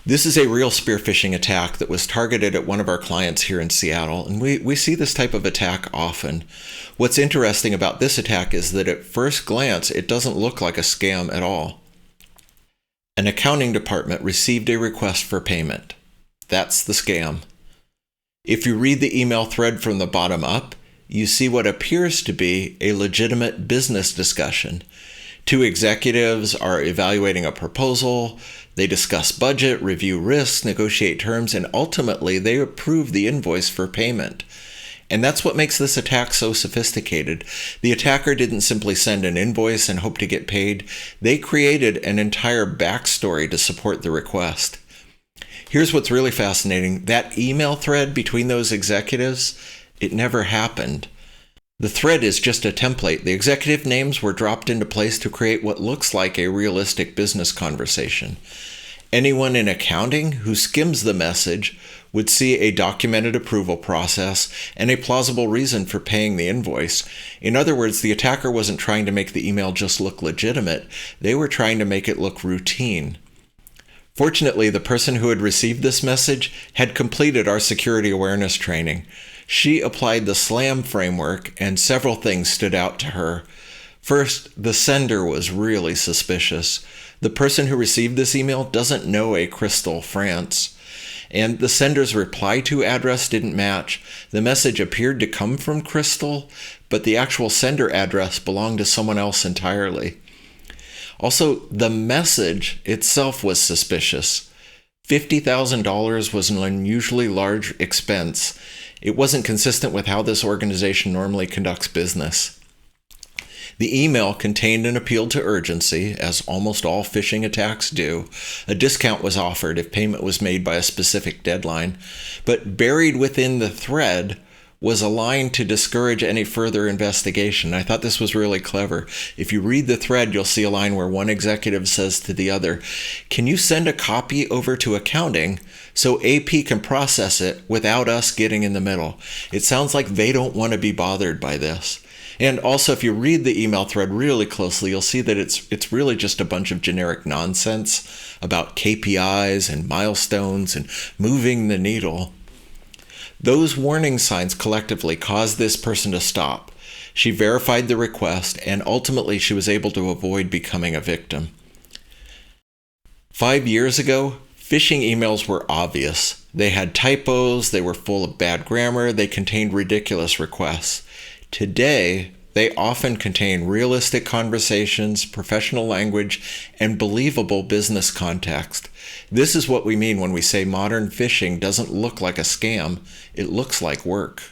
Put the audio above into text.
This is a real spear phishing attack that was targeted at one of our clients here in Seattle, and we see this type of attack often. What's interesting about this attack is that at first glance, it doesn't look like a scam at all. An accounting department received a request for payment. That's the scam. If you read the email thread from the bottom up, you see what appears to be a legitimate business discussion. Two executives are evaluating a proposal. They discuss budget, review risks, negotiate terms, and ultimately they approve the invoice for payment. And that's what makes this attack so sophisticated. The attacker didn't simply send an invoice and hope to get paid. They created an entire backstory to support the request. Here's what's really fascinating. That email thread between those executives, it never happened. The thread is just a template. The executive names were dropped into place to create what looks like a realistic business conversation. Anyone in accounting who skims the message would see a documented approval process and a plausible reason for paying the invoice. In other words, the attacker wasn't trying to make the email just look legitimate. They were trying to make it look routine. Fortunately, the person who had received this message had completed our security awareness training. She applied the SLAM framework, and several things stood out to her. First, the sender was really suspicious. The person who received this email doesn't know a Crystal, France. And the sender's reply to address didn't match. The message appeared to come from Crystal, but the actual sender address belonged to someone else entirely. Also, the message itself was suspicious. $50,000 was an unusually large expense. It wasn't consistent with how this organization normally conducts business. The email contained an appeal to urgency, as almost all phishing attacks do. A discount was offered if payment was made by a specific deadline, but buried within the thread was a line to discourage any further investigation. I thought this was really clever. If you read the thread, you'll see a line where one executive says to the other, "Can you send a copy over to accounting so AP can process it without us getting in the middle?" It sounds like they don't want to be bothered by this. And also, if you read the email thread really closely, you'll see that it's really just a bunch of generic nonsense about KPIs and milestones and moving the needle. Those warning signs collectively caused this person to stop. She verified the request, and ultimately she was able to avoid becoming a victim. 5 years ago, phishing emails were obvious. They had typos, they were full of bad grammar, they contained ridiculous requests. Today, they often contain realistic conversations, professional language, and believable business context. This is what we mean when we say modern phishing doesn't look like a scam, it looks like work.